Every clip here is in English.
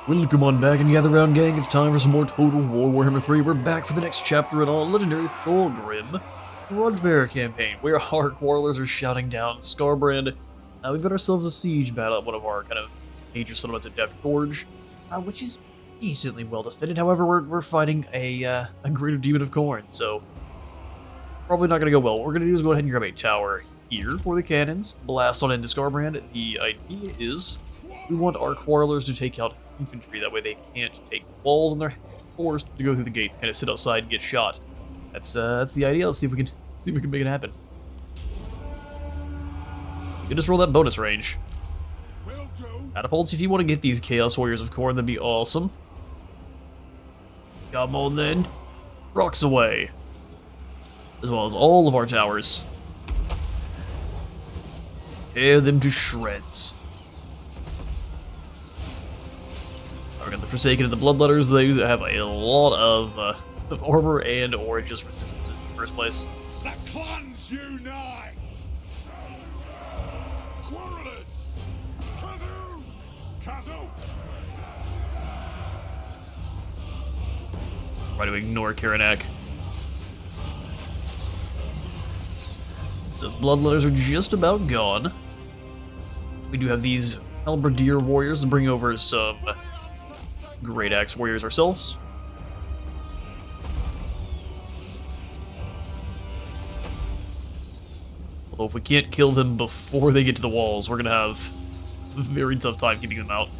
Welcome on back and gather round, gang. It's time for some more Total War Warhammer 3. We're back for the next chapter in our legendary Thorgrim Grudgebearer campaign, where our quarrelers are shouting down Scarbrand. We've got ourselves a siege battle at one of our kind of major settlements at Death Gorge, which is decently well defended. However, we're fighting a greater demon of Khorne, so probably not going to go well. What we're going to do is go ahead and grab a tower here for the cannons, blast on into Scarbrand. The idea is we want our quarrelers to take out infantry, that way they can't take the walls and they're forced to go through the gates, kind of sit outside and get shot. That's the idea. Let's see if we can make it happen. You can just roll that bonus range. Catapults, if you want to get these Chaos Warriors of Khorne, that'd be awesome. Come on then. Rocks away. As well as all of our towers. Tear them to shreds. We got the Forsaken and the Bloodletters. They have a lot of armor and or just resistances in the first place. The clans unite! Quarrelers! Kazu! Kazu! Try to ignore Karanak. Those Bloodletters are just about gone. We do have these Halberdier warriors to bring over some Great Axe warriors ourselves. Although if we can't kill them before they get to the walls, we're gonna have a very tough time keeping them out.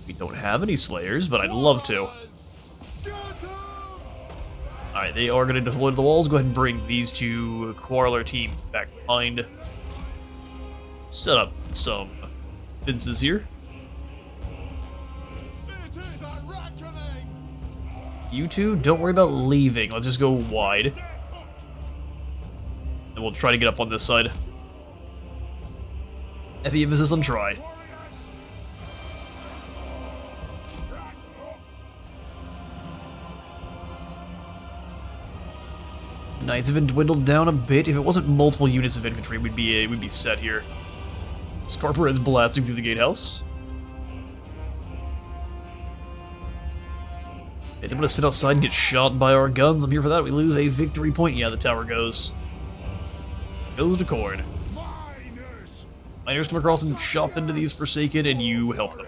We don't have any Slayers, but I'd love to. Alright, they are gonna deploy to the walls. Go ahead and bring these two Quarreler team back behind. Set up some fences here. You two, don't worry about leaving. Let's just go wide. And we'll try to get up on this side. Heavy emphasis on try. Knights have been dwindled down a bit. If it wasn't multiple units of infantry, we'd be set here. Scarbrand's blasting through the gatehouse. I'm gonna sit outside and get shot by our guns. I'm here for that. We lose a victory point. Yeah, the tower goes to Khorne. Miners come across and chop into these Forsaken, and you help them.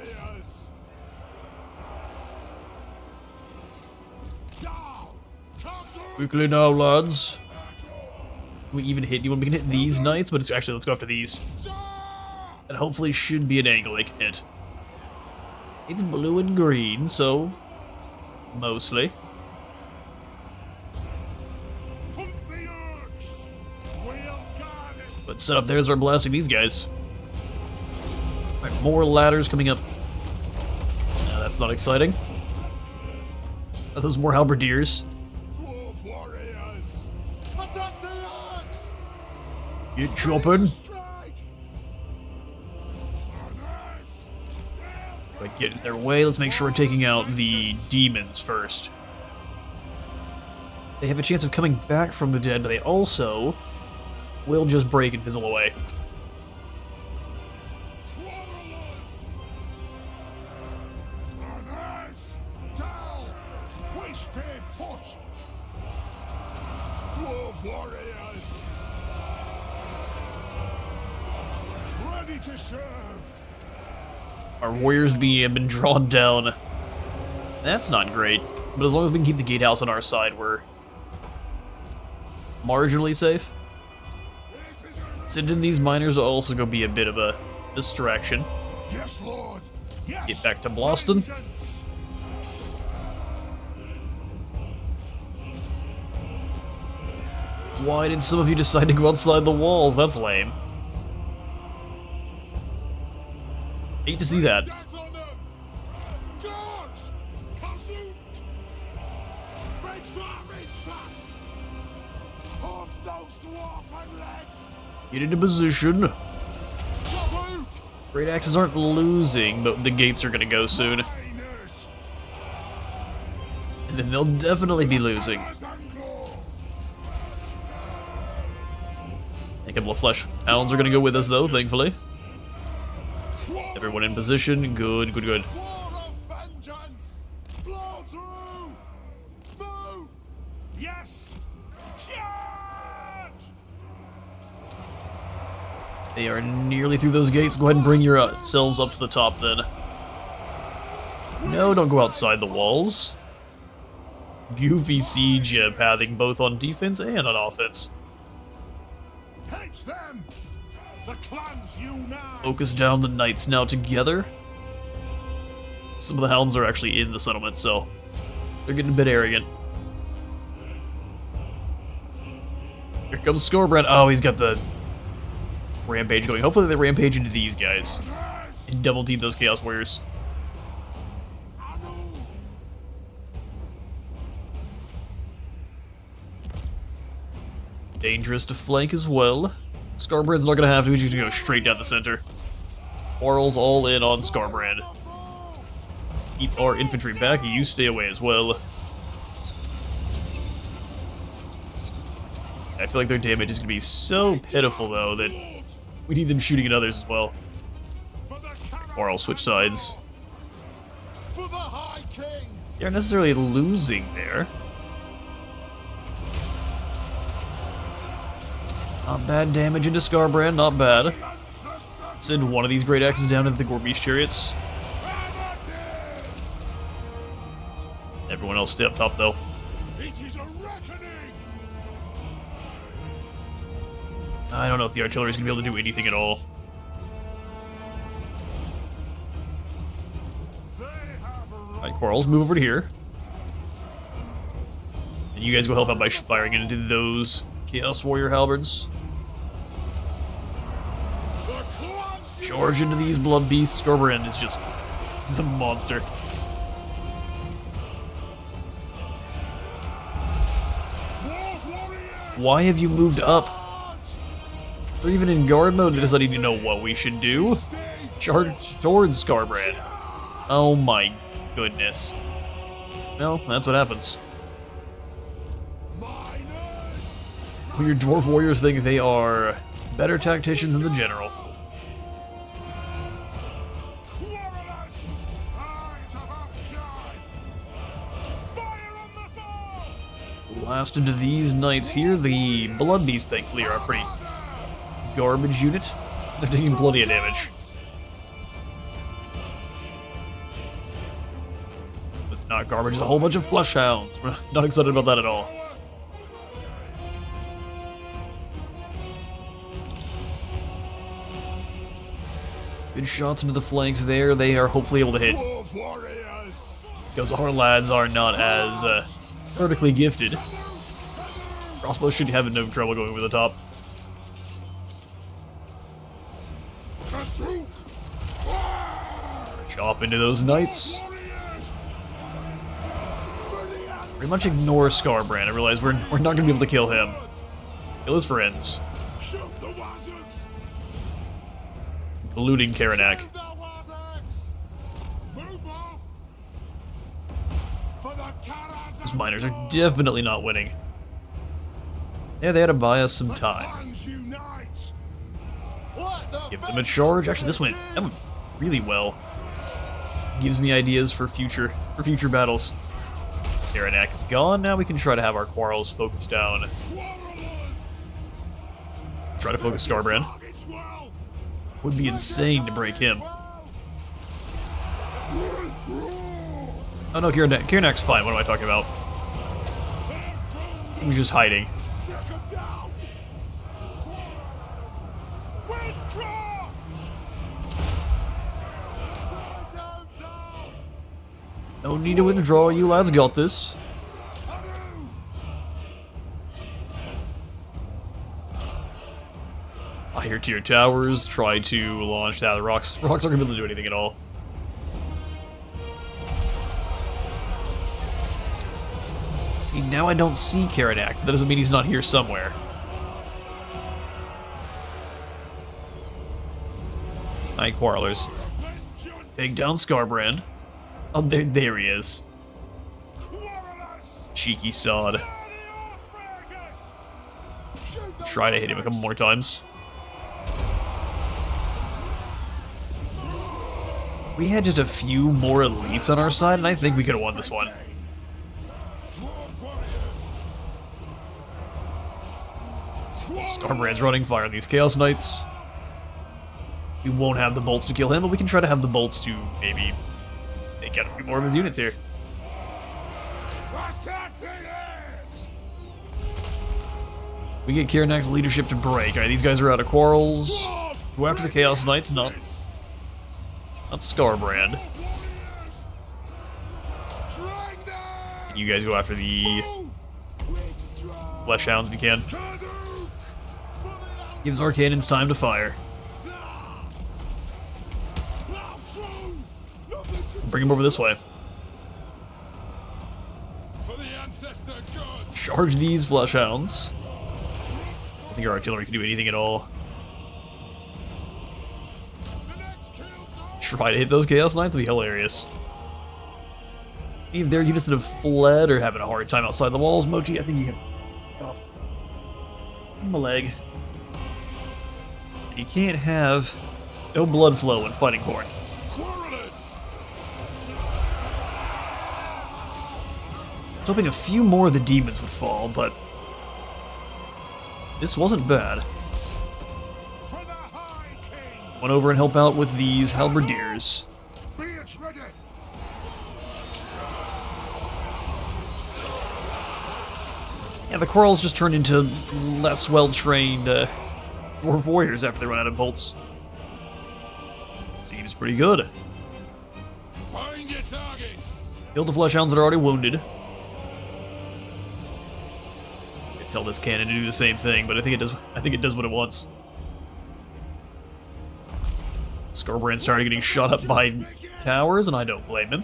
Quickly now, lads. We even hit anyone. We can hit these knights, but it's actually, let's go after these. And hopefully should be an angle they can hit. It's blue and green, so mostly. But set up there as we're blasting these guys. Alright, more ladders coming up. No, that's not exciting. Are those more halberdiers? Get chopping. But get in their way. Let's make sure we're taking out the demons first. They have a chance of coming back from the dead, but they also will just break and fizzle away. To serve. Our warriors have been drawn down. That's not great, but as long as we can keep the gatehouse on our side, we're marginally safe. Sending these miners will also go be a bit of a distraction. Yes, Lord. Yes. Get back to Boston. Why did some of you decide to go outside the walls? That's lame. Hate to see that. Get into position. Great Axes aren't losing, but the gates are gonna go soon. And then they'll definitely be losing. A couple of flesh hounds are gonna go with us though, thankfully. Everyone in position. Good, good, good. War of vengeance! Blow through! Move! Yes! Charge! They are nearly through those gates. Go ahead and bring yourselves up to the top then. No, don't go outside the walls. Goofy siege pathing both on defense and on offense. Hate them! The clans unite! Focus down the knights now together. Some of the hounds are actually in the settlement, so they're getting a bit arrogant. Here comes Scorbrand. Oh, he's got the rampage going. Hopefully they rampage into these guys and double team those Chaos Warriors. Dangerous to flank as well. Scarbrand's not gonna have to, he's gonna go straight down the center. Quarrel's all in on Scarbrand. Keep our infantry back, you stay away as well. I feel like their damage is gonna be so pitiful though that we need them shooting at others as well. Or I'll switch sides. For the High King! They aren't necessarily losing there. Not bad damage into Scarbrand, not bad. Send one of these great axes down into the Gorge chariots. Everyone else stay up top though. It is a reckoning! I don't know if the artillery is gonna be able to do anything at all. Alright, Quarrels, move over to here. And you guys go help out by firing into those Chaos Warrior halberds. Charge into these blood beasts. Scorbrand is just he's a monster. Why have you moved up? They're even in guard mode. Does not even know what we should do. Charge towards Scarbrand. Oh my goodness. Well, that's what happens. When your dwarf warriors think they are better tacticians than the general. Blast into these knights here. The blood beasts, thankfully, are a pretty garbage unit. They're taking plenty of damage. It's not garbage, it's a whole bunch of flesh hounds. We're not excited about that at all. Good shots into the flanks there. They are hopefully able to hit. Because our lads are not as vertically gifted. Crossbows should have no trouble going over the top. Chop into those knights. Pretty much ignore Scarbrand. I realize we're not going to be able to kill him. Kill his friends. Eluding Karanak. Those miners are definitely not winning. Yeah, they had to buy us some time. Give them a charge. Actually, that went really well. Gives me ideas for future battles. Karanak is gone. Now we can try to have our quarrels focused down. Try to focus Scarbrand. Would be insane to break him. Oh no, Karanak's fine. What am I talking about? He was just hiding. No need to withdraw, you lads got this. I hear tier towers, try to launch that. The rocks aren't gonna be able to do anything at all. See, now I don't see Karanak. That doesn't mean he's not here somewhere. Night Quarrelers. Take down Scarbrand. Oh, there he is. Cheeky sod. Try to hit him a couple more times. We had just a few more elites on our side, and I think we could have won this one. Dwarf warriors. Scarbrand's running fire on these Chaos Knights. We won't have the bolts to kill him, but we can try to have the bolts to maybe take out a few more of his units here. Attack the edge. We get Kiranak's leadership to break. Alright, these guys are out of quarrels. Dwarfs, Go after the Chaos Knights, not Scarbrand. Dwarf warriors. Drag them. You guys go after the Move. With drive. Flesh Hounds if you can. Hadouken. For the Gives our cannons time to fire. Plow through. Nothing can Bring him over this way. for the ancestor god. Charge these Flesh Hounds. I don't think our artillery can do anything at all. The next kill's on. Try to hit those Chaos Knights would be hilarious. Any of their units that have fled or having a hard time outside the walls, Mochi, I think you can. Oh. Give him a leg. You can't have no blood flow when fighting Khorne. Quarrelers. I was hoping a few more of the demons would fall, but this wasn't bad. For the High King. Went over and help out with these halberdiers. Be it ready. Yeah, the quarrels just turned into less well-trained dwarf warriors after they run out of bolts. Seems pretty good. Find your targets. Kill the Flesh Hounds that are already wounded. Tell this cannon to do the same thing, but I think it does. I think it does what it wants. Scarbrand started getting shot up by towers, and I don't blame him.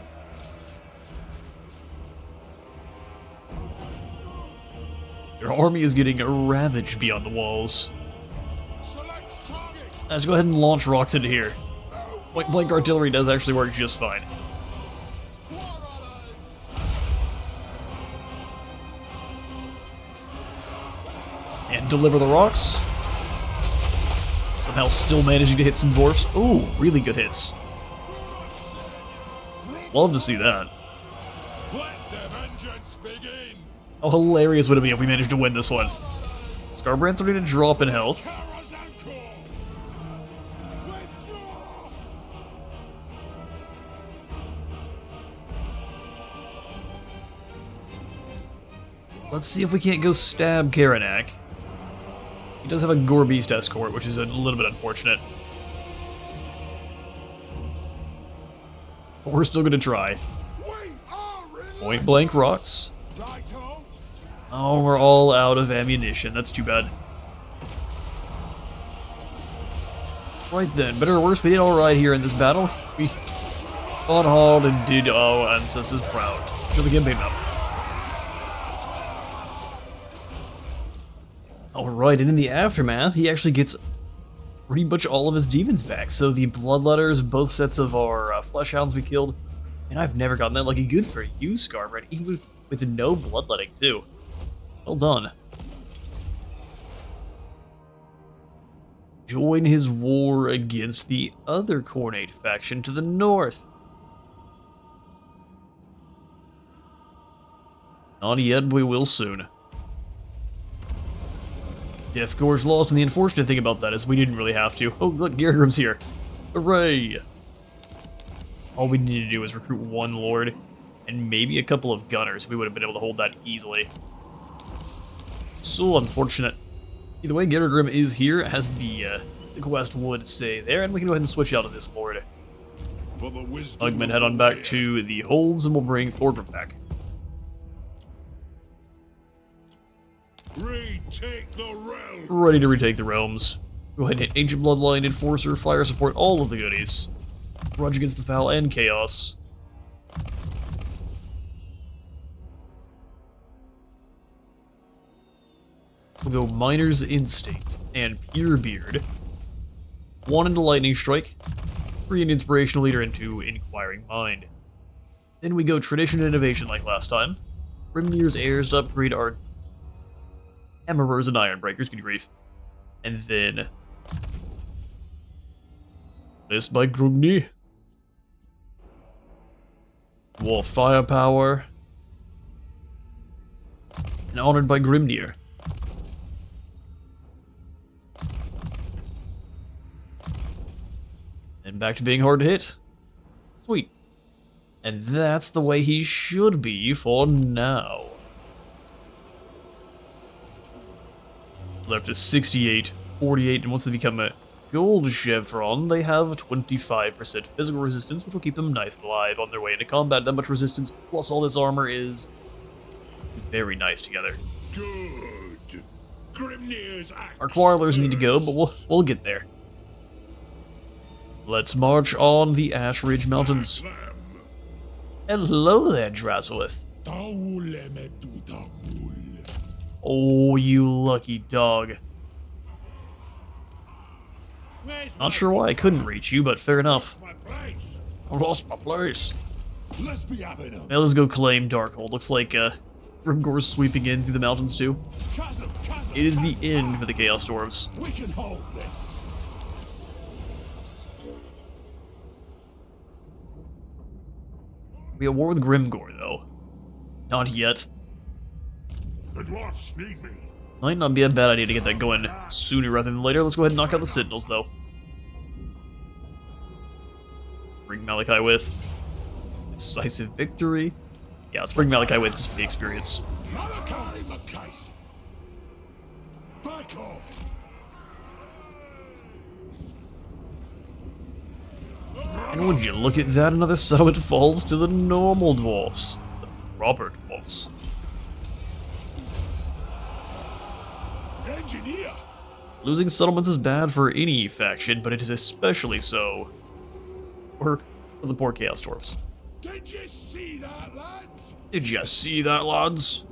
Your army is getting ravaged beyond the walls. Select target. Let's go ahead and launch rocks into here. Point blank artillery does actually work just fine. Quarrelers. And deliver the rocks. Somehow still managing to hit some dwarfs. Ooh, really good hits. Love to see that. Let the vengeance begin. How hilarious would it be if we managed to win this one? Scarbrand's starting to drop in health. Karaz Ankor. Withdraw. Let's see if we can't go stab Karanak. He does have a Gore Beast escort, which is a little bit unfortunate. But we're still gonna try. We are in. Point blank rocks. Righto. Oh, we're all out of ammunition. That's too bad. Right then, better or worse, we did alright here in this battle. We fought hard and did our ancestors proud. Show the campaign map. Alright, and in the aftermath, he actually gets pretty much all of his demons back. So the Bloodletters, both sets of our Flesh Hounds we killed, and I've never gotten that lucky. Good for you, Scarbrand, even with no bloodletting too. Well done. Join his war against the other Khornate faction to the north. Not yet, but we will soon. If Gorge lost, and the unfortunate thing about that is we didn't really have to. Oh, look, Gargrim's here. Hooray! All we needed to do was recruit one lord, and maybe a couple of gunners. We would have been able to hold that easily. So unfortunate. Either way, Gargrim is here, as the quest would say there, and we can go ahead and switch out of this lord. For the wisdom. Ugman, head on back to the holds, and we'll bring Thorgrim back. Retake the realm. Ready to retake the realms. Go ahead and hit Ancient Bloodline, Enforcer, Fire Support, all of the goodies. Grudge against the Foul and Chaos. We'll go Miner's Instinct and Pure Beard. 1 into Lightning Strike, 3 into Inspirational Leader, and 2 Inquiring Mind. Then we go Tradition and Innovation like last time. Grimnir's Heirs to upgrade our Hammerers and Ironbreakers, good grief. And then this by Grumni. Dwarf firepower. And honored by Grimnir. And back to being hard to hit. Sweet. And that's the way he should be for now. They're up to 68, 48, and once they become a gold chevron, they have 25% physical resistance, which will keep them nice and alive on their way into combat. That much resistance, plus all this armor, is very nice together. Good. Grimnir's axe. Our quarrelers need to go, but we'll get there. Let's march on the Ash Ridge Mountains. Hello there, Drazulith. Oh, you lucky dog. Not sure why I couldn't reach you, but fair enough. I lost my place. Now let's go claim Darkhold. Looks like Grimgor's sweeping in through the mountains too. It is the end for the Chaos Dwarves. We can hold this. We at war with Grimgor, though. Not yet. The dwarfs need me. Might not be a bad idea to get that going sooner rather than later. Let's go ahead and knock out the Sentinels, though. Bring Malachi with. Decisive victory. Yeah, let's bring Malachi with just for the experience. Malachi McKayson. Back off. And would you look at that, another settlement falls to the normal dwarfs. The proper dwarfs. Engineer. Losing settlements is bad for any faction, but it is especially so for the poor Chaos Dwarfs. Did you see that, lads? Did you see that, lads?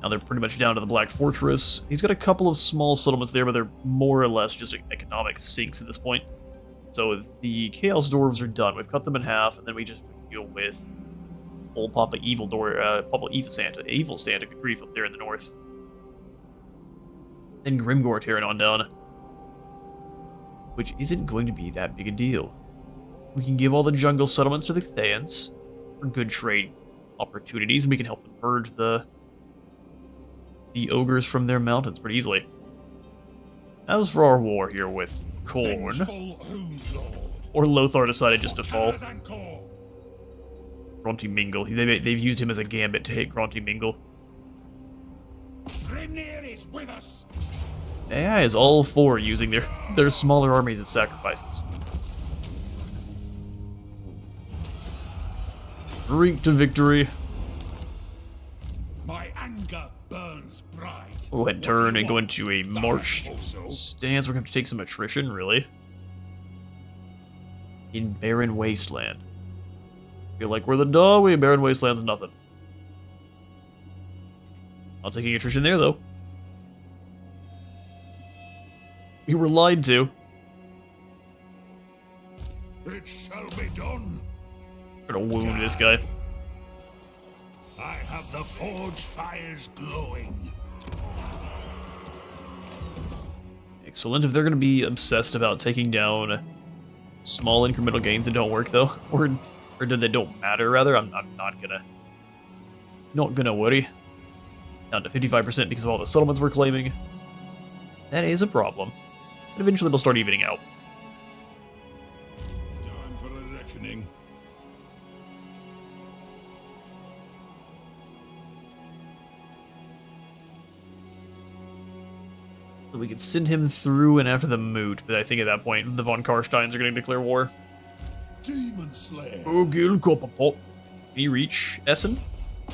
Now they're pretty much down to the Black Fortress. He's got a couple of small settlements there, but they're more or less just economic sinks at this point. So the Chaos Dwarves are done. We've cut them in half, and then we just deal with old Papa Evil Santa, good grief, up there in the north. Then Grimgor tearing on down, which isn't going to be that big a deal. We can give all the jungle settlements to the Thayans for good trade opportunities, and we can help them purge the ogres from their mountains pretty easily. As for our war here with Khorne, or Lothar decided just to fall. Karaz Ankor. Grunty Mingle. They've used him as a gambit to hit Grunty Mingle. Grimnir is with us. AI is all for using their smaller armies as sacrifices. Drink to victory. My anger burns bright. We'll go ahead and turn and go into a march stance. We're going to have to take some attrition, really. In Barren Wasteland. Feel like we're the dog. Barren Wasteland's nothing. Not taking attrition there, though. We were lied to. It shall be done. We're gonna wound this guy. I have the forge fires glowing. Excellent. If they're gonna be obsessed about taking down small incremental gains that don't work, though, or that don't matter, rather, I'm not gonna worry. Down to 55% because of all the settlements we're claiming. That is a problem. But eventually they'll start evening out. Time for a reckoning. So we could send him through and after the moot, but I think at that point the von Karsteins are going to declare war. Demon Slayer. Oh, Gil Copperpot. Can you reach Essen?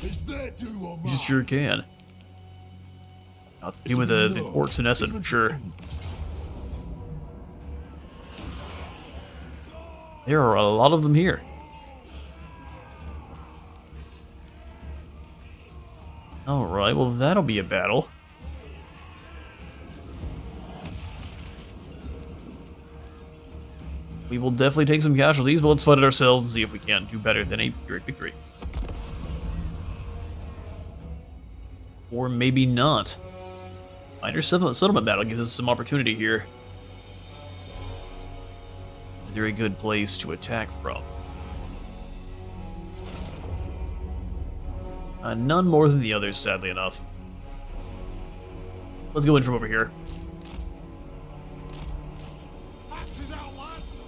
Is there do on You sure can. Nothing to do with the orcs in Essen, for sure. There are a lot of them here. Alright, well that'll be a battle. We will definitely take some casualties, but let's fight it ourselves and see if we can do better than a Pyrrhic victory. Or maybe not. Minor settlement battle gives us some opportunity here. Is there a good place to attack from? None more than the others, sadly enough. Let's go in from over here.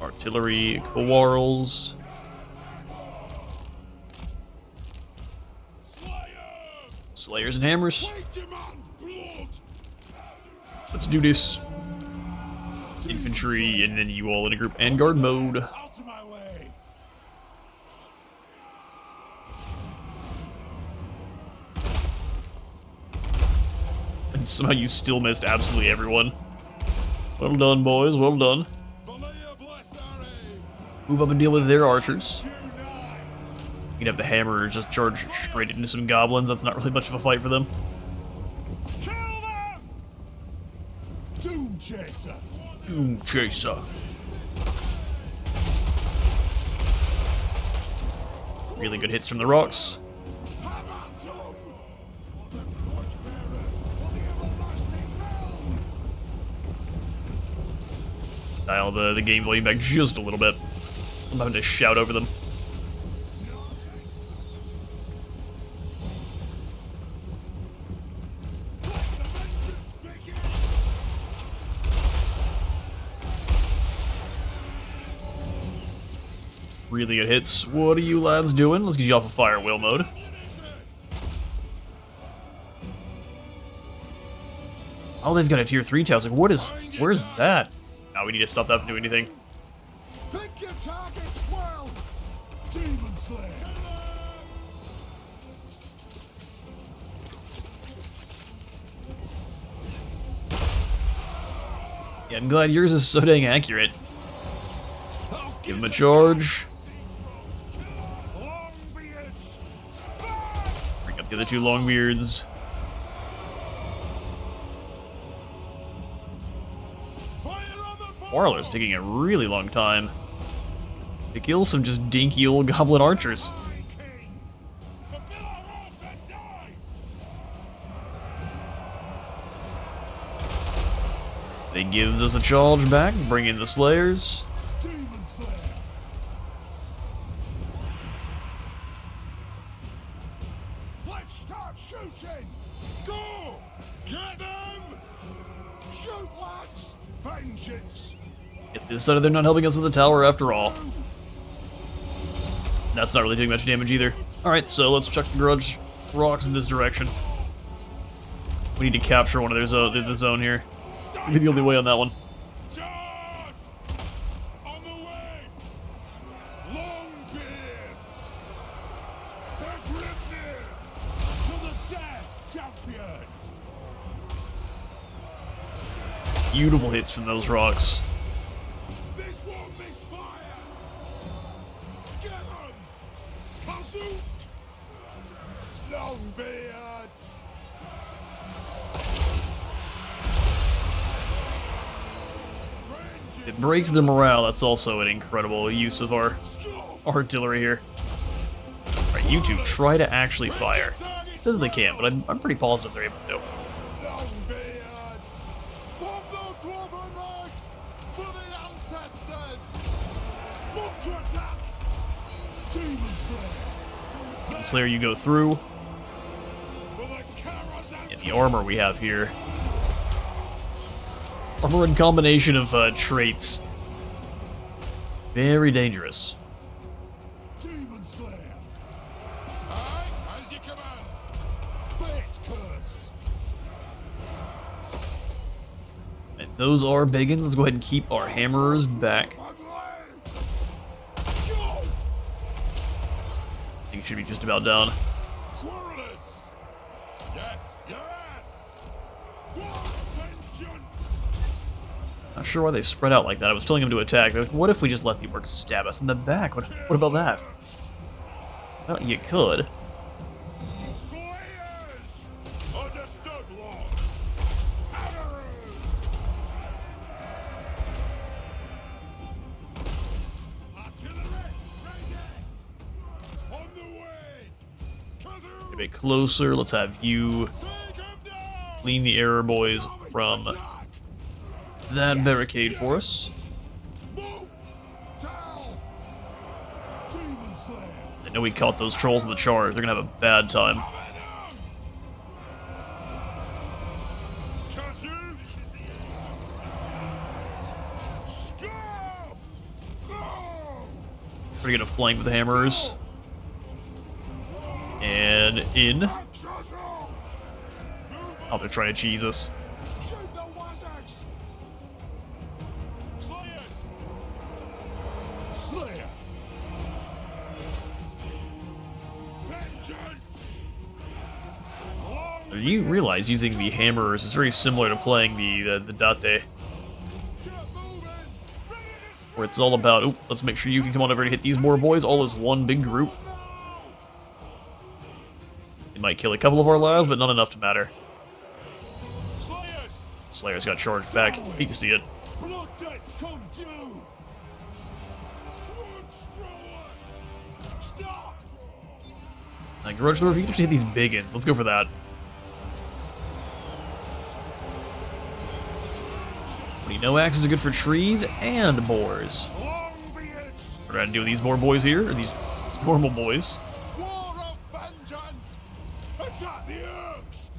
Artillery, quarrels. Slayers and hammers. Let's do this. Infantry, and then you all in a group. And guard mode. And somehow you still missed absolutely everyone. Well done, boys. Well done. Move up and deal with their archers. You can have the hammerers just charge straight into some goblins. That's not really much of a fight for them. Kill them! Doom chaser. Doom chaser. Really good hits from the rocks. Dial the game volume back just a little bit. I'm having to shout over them. Really good hits. What are you lads doing? Let's get you off of fire wheel mode. Oh, they've got a tier 3 tower. Like, where's that? Now we need to stop that from doing anything. Pick your targets well. Demon Slayer. Yeah, I'm glad yours is so dang accurate. Give him a charge. Bring up the other 2 Longbeards. Warlord's taking a really long time to kill some just dinky old goblin archers. They give us a charge back, bring in the Slayers. Demon Slayer. Let's start shooting. Go. Get them. Shoot, lads. Vengeance. Guess they decided they're not helping us with the tower after all. That's not really doing much damage either. Alright, so let's chuck the grudge rocks in this direction. We need to capture one of the zone here. Be the only way on that one. Charge! On the way! Longbeards! To Grimnir! To the death, champion! Beautiful hits from those rocks. This won't miss fire! Get them! Puzzle! Longbeards! It breaks the morale. That's also an incredible use of our artillery here. Alright, you two try to actually fire. It says they can't, but I'm pretty positive they're able to. Longbeards! Pop those dwarven marks for the ancestors! Move to attack! Demon Slayer! Slayer, you go through. For the Karaz Ankor! And the armor we have here. Armor and combination of traits. Very dangerous. Demon Slayer! Aye, as you command! Fate cursed! And those are biggins. Let's go ahead and keep our hammerers back. Go! I think it should be just about down. Quarrelers! Yes, yes! Vengeance! Not sure why they spread out like that. I was telling them to attack. Like, what if we just let the orcs stab us in the back? What about that? Well, you could. Slayers! Understood, Lord! Hammerers! Artillery, ready! On the way! Kazoo! A bit closer. Let's have you Take him down! clean the error boys from Attack! that barricade for us. Move! Down! Demon Slayer! I know we caught those trolls in the charge. They're gonna have a bad time. We're gonna flank with the hammers. And in. Oh, they're trying to cheese us. Shoot the Wazzards! Slayers! Slayer! Vengeance! You realize using the hammers is very similar to playing the date, Get moving! Ready to where it's all about, oh, let's make sure you can come on over and hit these more boys all as one big group. It might kill a couple of our lives, but not enough to matter. Slayers! Slayer's got charged back. Hate to see it. Blood debts come due! Grudge thrower! Stop! Grudge Thrower, if you can just hit these big ins, let's go for that. What do you know, axes are good for trees and boars. Long be it! We're gonna do these boar boys here, or these normal boys. War of vengeance! Attack the Urks!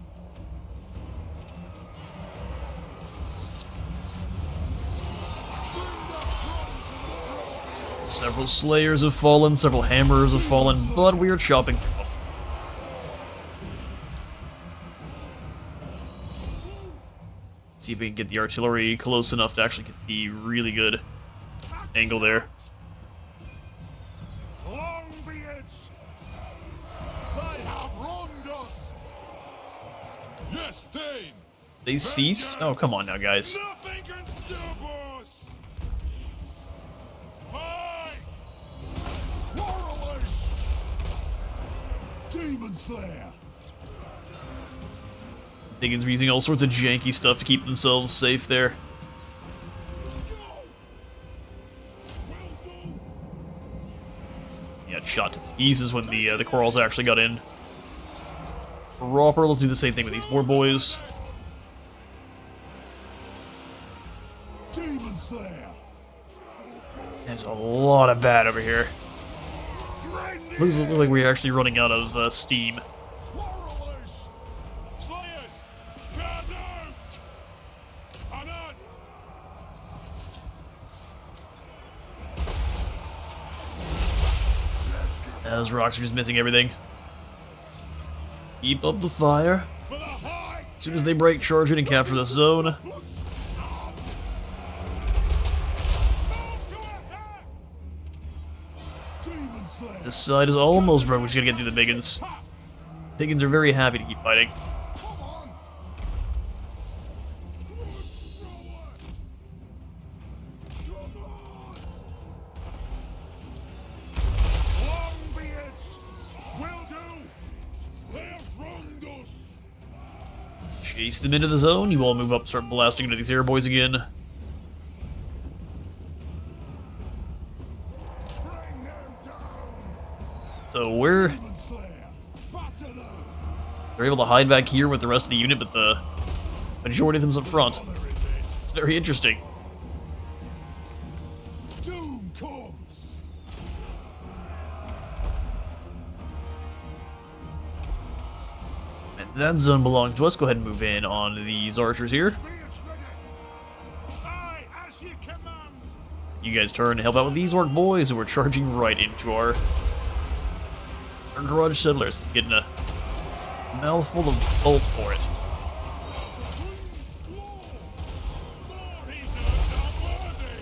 Several slayers have fallen, several hammers have fallen, but we are chopping through them. See if we can get the artillery close enough to actually get the really good angle there. Long be it! They have wronged us! Yes, Thane! They ceased? Oh, come on now, guys. Nothing can stop us! Fight! Quarrelers! Demon Slayer! Diggins are using all sorts of janky stuff to keep themselves safe there. Yeah, shot to pieces when the corals actually got in. Proper, let's do the same thing with these boar boys. Demon Slayer! There's a lot of bad over here. Looks like we're actually running out of steam. Quarrelers! Slayers! Berserk! Anad! Those rocks are just missing everything. Keep up the fire. For the High As soon as they break, charge in and capture the zone. Move to attack! Demon Slayer! This side is almost broke. We're just gonna get through the biggins. Biggins are very happy to keep fighting. Come on! Long be it! Will do! They have wronged us! Chase them into the zone. You all move up, start blasting into these air boys again. Bring them down! So we're Demon Slayer! Batter them! they're able to hide back here with the rest of the unit, but the majority of them's up front. Honor in this! It's very interesting. Doom comes! And that zone belongs to us. Go ahead and move in on these archers here. Be it ready! Aye, as ye command! You guys turn and help out with these orc boys, and we're charging right into our grudge settlers. Getting a mouthful of bolts for it. Queen's claw! More reasons are worthy!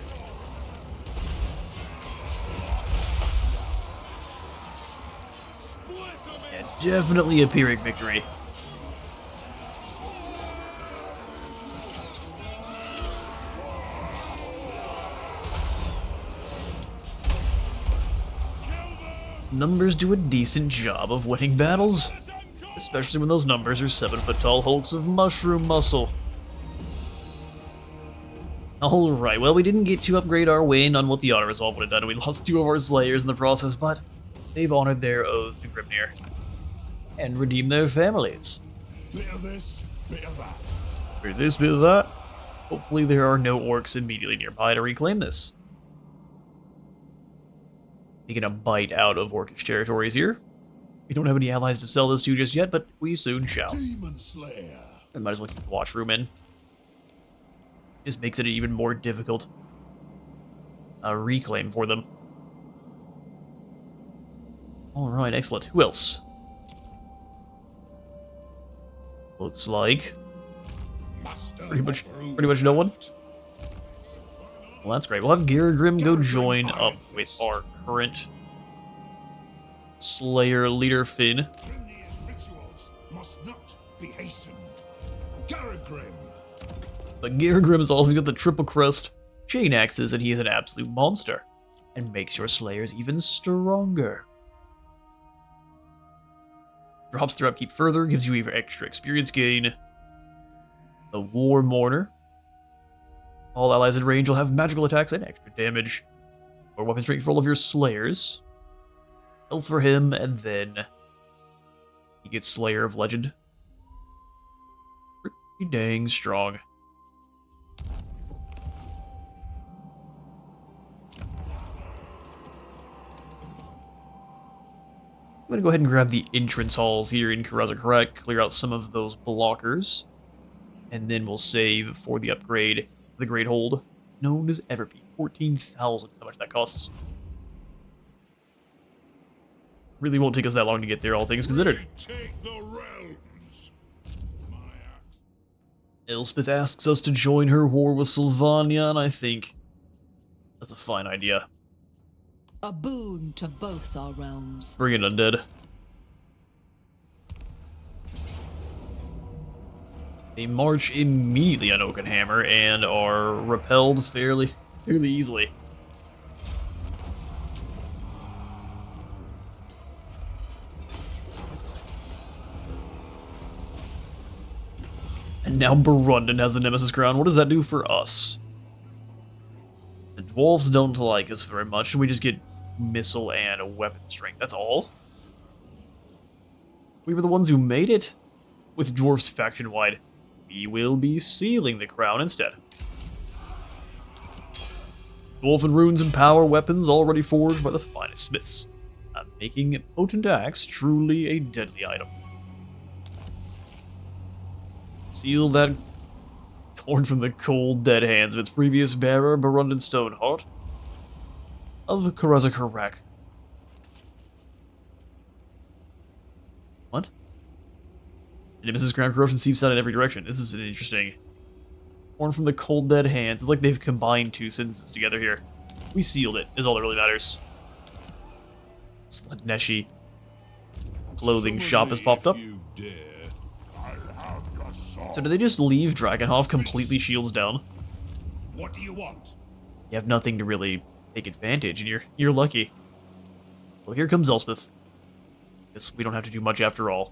Split 'em in! Yeah, definitely a Pyrrhic victory. Numbers do a decent job of winning battles, Karaz Ankor! especially when those numbers are 7-foot-tall hulks of mushroom muscle. Alright, well, we didn't get to upgrade our win on what the auto resolve would have done. We lost 2 of our slayers in the process, but they've honored their oaths to Grimnir and redeemed their families. Bit of this, bit of that. For this, bit of that, hopefully there are no orcs immediately nearby to reclaim this. Taking a bite out of orcish territories here. We don't have any allies to sell this to just yet, but we soon shall. Demon Slayer! I might as well keep the watch room in. Just makes it an even more difficult reclaim for them. Alright, excellent. Who else? Looks like Master pretty much of no one. Runehaft. Well, that's great. We'll have Garagrim go join up with our current Slayer leader, Finn. Grimnir's rituals must not be hastened. Garagrim. But Garagrim has also got the triple crest chain axes, and he is an absolute monster. And makes your Slayers even stronger. Drops their upkeep further, gives you even extra experience gain. The War Mourner. All allies in range will have magical attacks and extra damage. Or weapon strength for all of your Slayers. Health for him, and then he gets Slayer of Legend. Pretty dang strong. I'm gonna go ahead and grab the entrance halls here in Karaz Ankor, clear out some of those blockers, and then we'll save for the upgrade, the Great Hold, known as Everpeak. 14,000, how much that costs. Really won't take us that long to get there, all things considered. Take the realms. My axe. Elspeth asks us to join her war with Sylvania, and I think that's a fine idea. A boon to both our realms. Bring it, undead. They march immediately on Oakenhammer and are repelled fairly easily. And now Barundon has the Nemesis Crown. What does that do for us? The Dwarfs don't like us very much, and we just get missile and a weapon strength. That's all. We were the ones who made it. With Dwarfs faction-wide, we will be sealing the crown instead. Dwarven runes and power weapons already forged by the finest smiths, making potent axe truly a deadly item. Seal that torn from the cold, dead hands of its previous bearer, Barundon Stoneheart of Karaz Ankor. What? The Nemesis Ground corruption seeps out in every direction. This is an interesting. Torn from the cold, dead hands. It's like they've combined two sentences together here. We sealed it, is all that really matters. Sludneshi clothing shop has popped up. So do they just leave Dragonhof completely shields down? What do you want? You have nothing to really take advantage, and you're lucky. Well, here comes Elspeth. Guess we don't have to do much after all.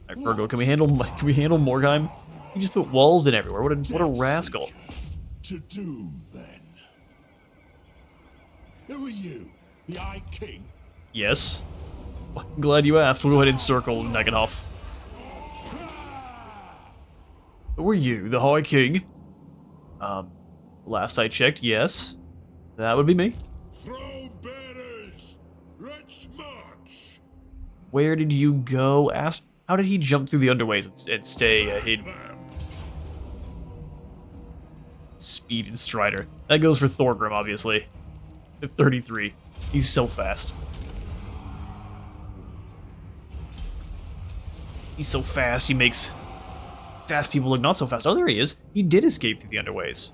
Alright, Virgo, can we handle Morgheim? You just put walls in everywhere. What a rascal. To doom, then. Who are you? The High King? Yes. I'm glad you asked. We'll go ahead and circle Nagenhof. Who are you? The High King? Last I checked, yes. That would be me. Throw bearers! Let's march! Where did you go? How did he jump through the underways and stay hidden? Speed and Strider. That goes for Thorgrim, obviously. At 33. He's so fast. He's so fast, he makes fast people look not so fast. Oh, there he is. He did escape through the underways.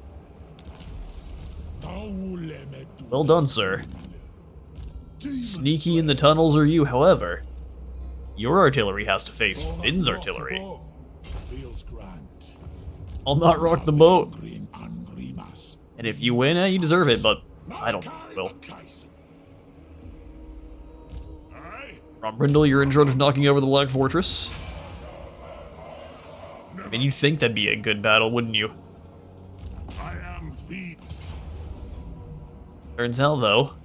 Well done, sir. Sneaky in the tunnels are you, however. Your artillery has to face Finn's artillery. I'll not rock the boat. And if you win, you deserve it, but I don't think you will. From Brindle, you're in charge of knocking over the Black Fortress. I mean, you'd think that'd be a good battle, wouldn't you? I am the... Turns out, though,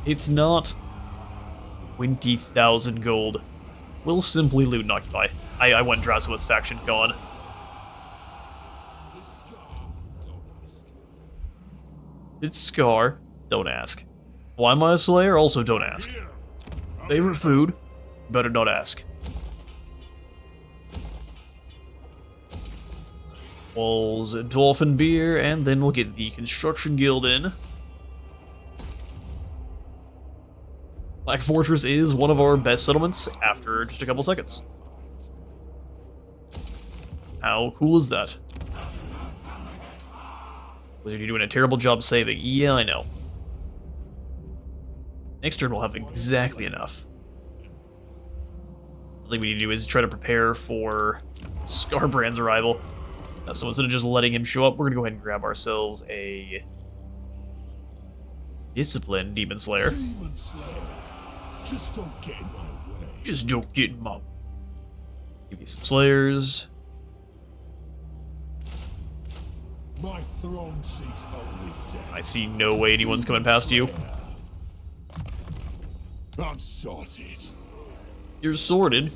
it's not. 20,000 gold. We'll simply loot and occupy. I want Drasowit's faction gone. It's Scar. Don't ask. Why am I a Slayer? Also don't ask. Favorite food? Better not ask. Walls, Dolphin Beer, and then we'll get the Construction Guild in. Black Fortress is one of our best settlements after just a couple seconds. How cool is that? Wizard, you're doing a terrible job saving. Yeah, I know. Next turn we'll have exactly enough. The thing we need to do is try to prepare for Scarbrand's arrival. So instead of just letting him show up, we're going to go ahead and grab ourselves a Discipline Demon Slayer. Demon Slayer. Just don't get in my way. Just don't get in my way. Give me some Slayers. My throne seeks only death. I see no way anyone's coming past you. I'm sorted. You're sorted.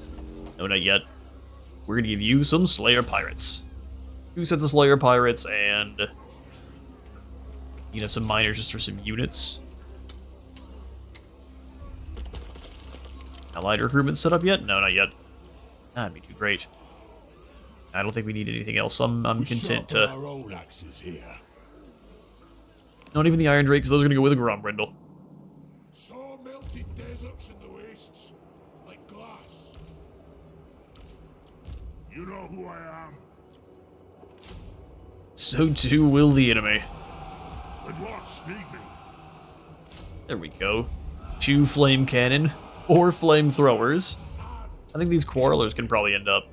No, not yet. We're gonna give you some Slayer Pirates. 2 sets of Slayer Pirates and some miners just for some units. Allied recruitment set up yet? No, not yet. That'd be too great. I don't think we need anything else. I'm content to. Our own axes here. Not even the Iron Drakes. Those are gonna go with a Grombrindle. Saw melted deserts in the wastes, like glass. You know who I am. So too will the enemy. The dwarfs need me. There we go. 2 flame cannon or flamethrowers. I think these quarrelers can probably end up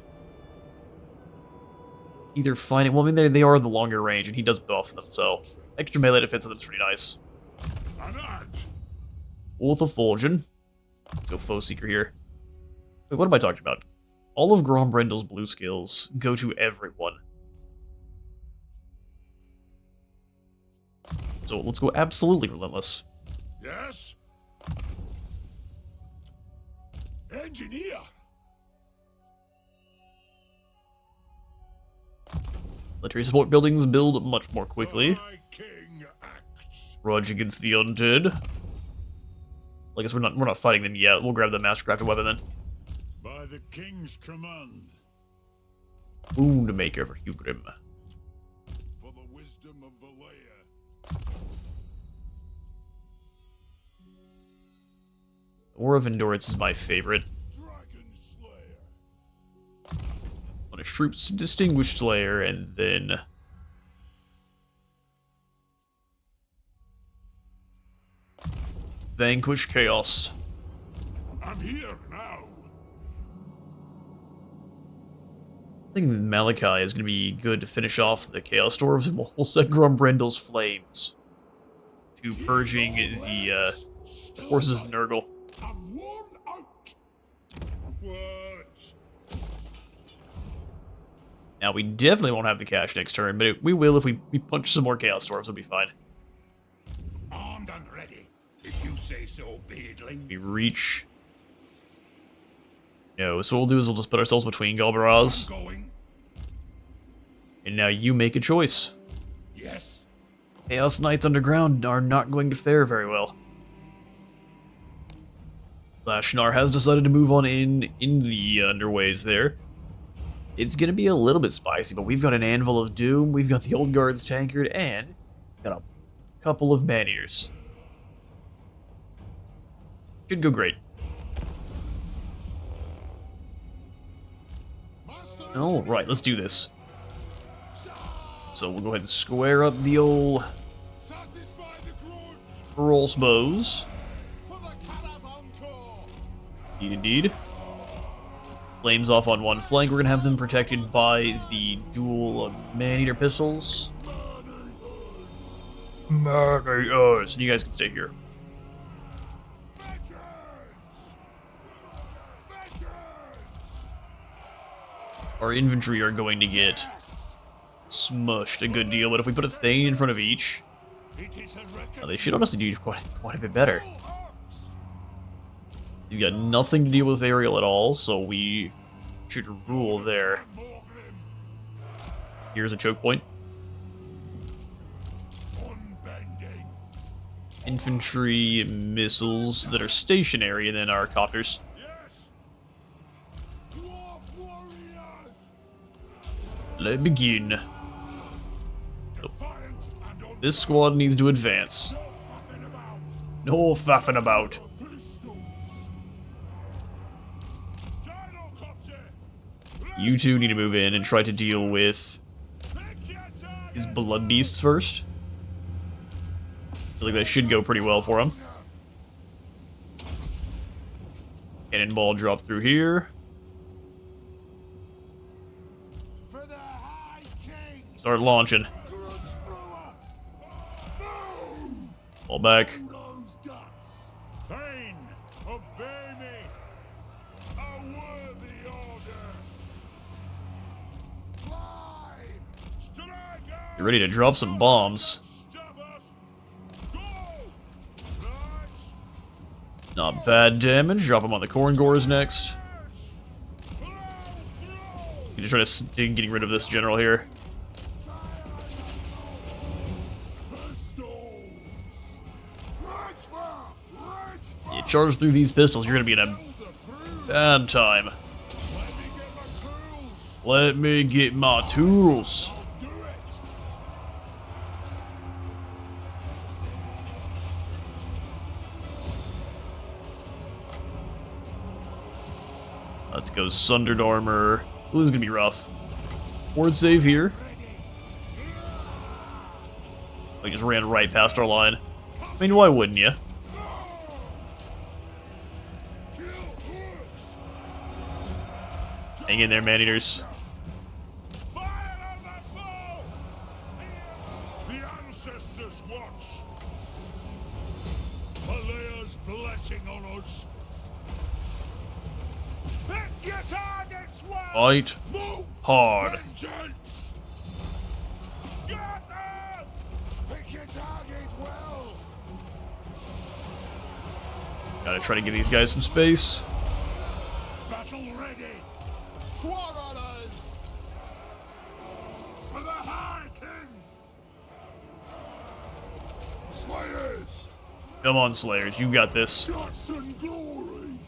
either finding. Well, I mean, they are the longer range, and he does buff them, so extra melee defense of them is pretty nice. An edge. Wolf of Fulgen. Let's go Foe Seeker here. Wait, what am I talking about? All of Grombrindle's blue skills go to everyone. So let's go absolutely relentless. Yes. Engineer. Military support buildings build much more quickly. High King acts. Grudge against the undead. I guess we're not fighting them yet. We'll grab the mastercrafted weapon then. By the king's command. Wound Maker for Hugrim. For the wisdom of the layer. War of Endurance is my favorite. Dragon Slayer. On a Troops Distinguished Slayer, and then Vanquish Chaos. I'm here now. I think Malachi is going to be good to finish off the Chaos Dwarves, and we'll set Grombrindle's Flames to purging the forces of Nurgle. I'm worn out. Words. Now, we definitely won't have the cash next turn, but we will if we punch some more Chaos Dwarves. It'll be fine. Armed and ready. If you say so, beardling. We reach. No, so what we'll do is we'll just put ourselves between Galbaraz. Going. And now you make a choice. Yes. Chaos Knights Underground are not going to fare very well. Lashnar has decided to move on in the underways there. It's going to be a little bit spicy, but we've got an Anvil of Doom, we've got the Old Guard's Tankard, and got a couple of Man-Eaters. Should go great. Alright, let's do this. So we'll go ahead and square up the old Satisfy the grudge. crossbows. For the Karaz Ankor. Indeed. Flames off on one flank. We're going to have them protected by the dual Man-Eater pistols. Man-Eaters. And you guys can stay here. Vengeance. Vengeance. Our infantry are going to get smushed a good deal, but if we put a Thane in front of each, It is a they should honestly do quite a bit better. record. You've got nothing to deal with aerial at all, so we should rule there. More grim. Here's a choke point. Unbending. Infantry missiles that are stationary, and then our copters. Yes. Dwarf warriors. Let's begin. Defiant and This squad needs to advance. unfaffing about. No faffing about. Pistol You two need to move in and try to deal with his blood beasts first. I feel like that should go pretty well for him. Cannonball drop through here. For the High King. Start launching. Fall back. Thane, obey me. A worthy order. Fly. Strike. Get ready to drop some bombs. Stop us. Go. Right. Not bad damage. Drop him on the corn gores next. You just try to sting getting rid of this general here. You charge through these pistols, you're gonna be in a bad time. Let me get my tools. Let's go Sundered Armor. Ooh, this is gonna be rough. Ward save here. I just ran right past our line. I mean, why wouldn't you? Hang in there, man-eaters. Fire on the foe! The ancestors watch. Alea's blessing on us. Pick your targets well. Fight Move. hard. Vengeance. Get them. Pick your targets well. Gotta try to give these guys some space. Battle ready. Quarrelers. For the High King. Slayers. Come on, Slayers, you got this. Guts and glory.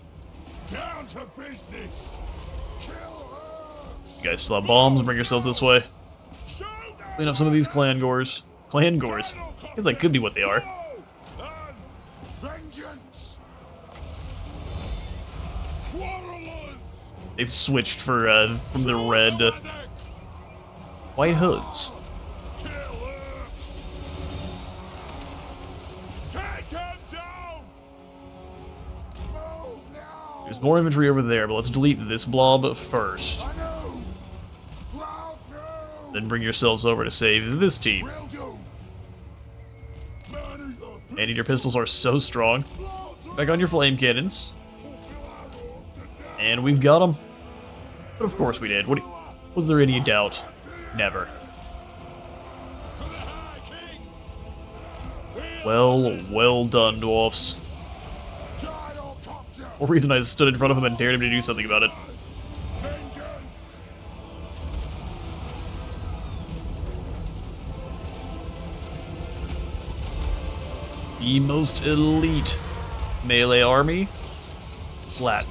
Down to business. Chillhop. You guys still have bombs, bring yourselves this way. Shoot them. Clean up some of these clan gores. Clan gores. I guess that could be what they are. And vengeance. Quarrelers. They've switched for from the red white hoods. Take him down. Move now. There's more infantry over there, but let's delete this blob first. I know. Plow through. Then bring yourselves over to save this team. Will do. Man-eater pistols are so strong. Back on your flame cannons. And we've got them. But of course we did. Was there any doubt? Never. Well done, Dwarfs. For reason I stood in front of him and dared him to do something about it. The most elite melee army. Flat.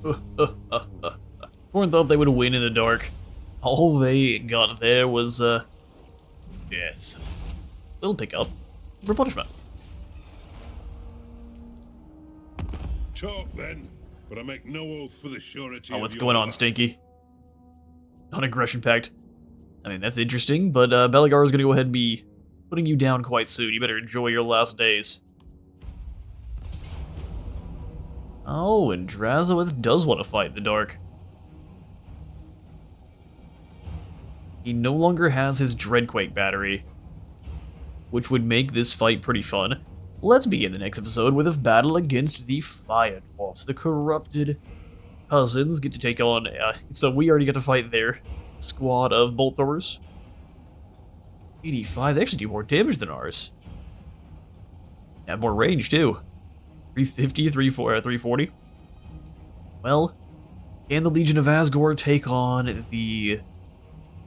Everyone thought they would win in the dark. All they got there was, death. They'll pick up for punishment. Talk then, but I make no oath for the surety. Oh, what's going on, Stinky? Non-aggression pact. I mean, that's interesting, but Beligar is going to go ahead and be putting you down quite soon. You better enjoy your last days. Oh, and Drazowith does want to fight in the dark. He no longer has his Dreadquake battery, which would make this fight pretty fun. Let's begin the next episode with a battle against the Fire Dwarfs. The corrupted cousins get to take on... so we already get to fight their squad of bolt throwers. 85, they actually do more damage than ours. Have more range, too. 350, 340. Well, can the Legion of Asgore take on the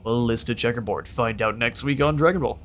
Ballista Checkerboard? Find out next week on Dragon Ball.